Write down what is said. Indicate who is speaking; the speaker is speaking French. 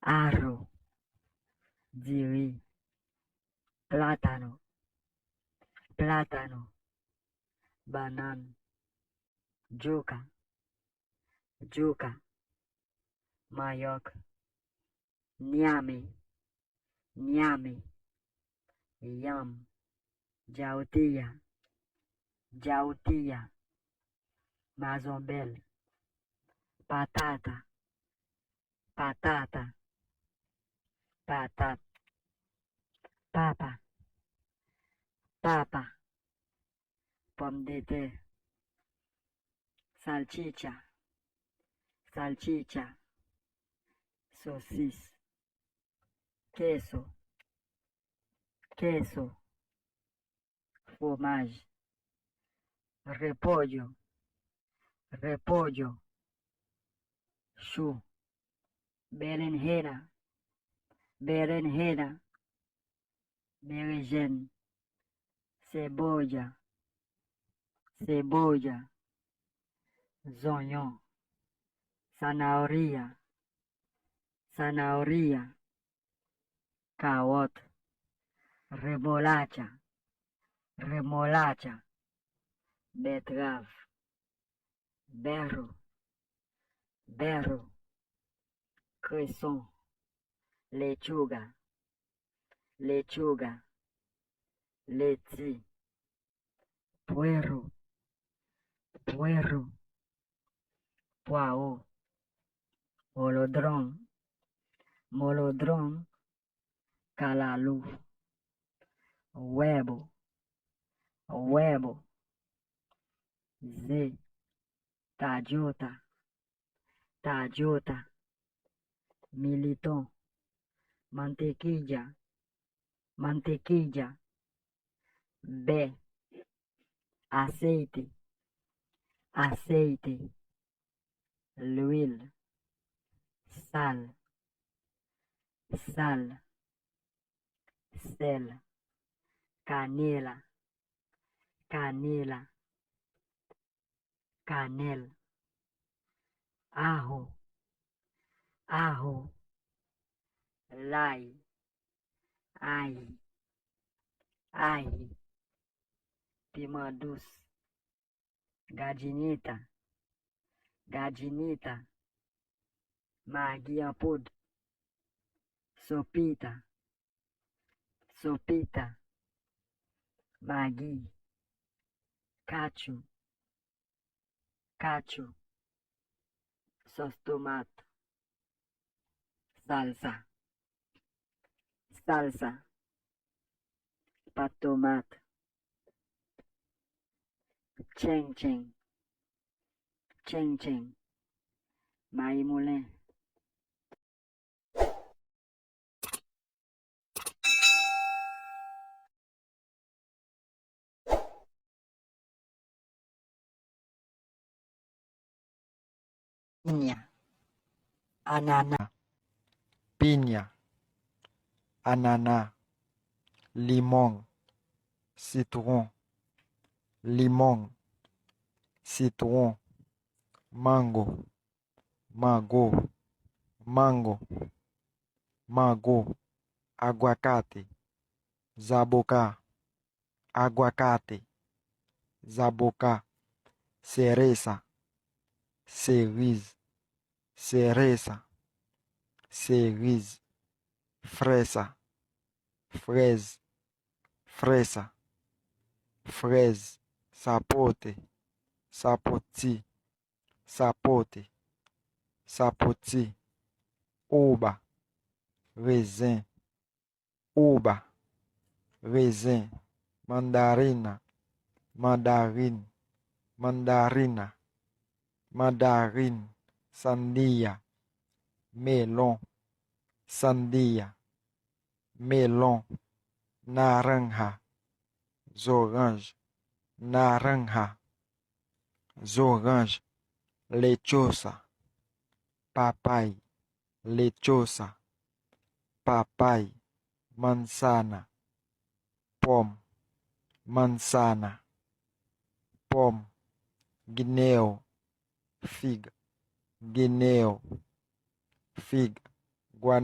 Speaker 1: arro, diri, plátano, plátano, banana, yuca, yuca, mandioca, ñame, ñame, yam, jautilla, jautilla, mazombel, batata, batata, batata, papa, papa, pomme de terre, salchicha, salchicha, saucisse, queso, queso, fromage, repollo, repollo, chou, berenjena, berenjena, berenjena, cebolla, cebolla, zonhão, zanahoria, zanahoria, carrot, remolacha, remolacha, beterraba, berro, berro, cresson, lechuga, lechuga, lettuce, puerro, puerro, poireau, molodrón, molodrón, calalú, huevo, huevo, tallota, tallota, militón, mantequilla, mantequilla, aceite, aceite, l'huile, sal, sal, sel, canela, canela, canela, ajo, ajo, l'ail, ail, ail, piment douce, gadinita, gadinita, maggi en poudre, sopita, sopita, maggi, cacio, cacio, sauce tomate, salsa, salsa, pâte tomate, cheng cheng, cheng cheng, maïs moulin. Piña, ananas,
Speaker 2: piña, ananas, limón, citron, limón, citron, mango, mango, mango, mango, aguacate, zaboca, aguacate, zaboca, cereza, cerezo, cereza, cerezo, fresa, fresa, fresa, fresa, sapote, sapoti, sapote, sapoti, uva, raisin, uva, raisin, mandarina, mandarim, mandarina, mandarim, sandía, melón, sandía, melón, naranja, zorange, naranja, zorange, lechosa, papay, lechosa, papay, manzana, pom, manzana, pom, guineo, figa, guineo, figa, guaná.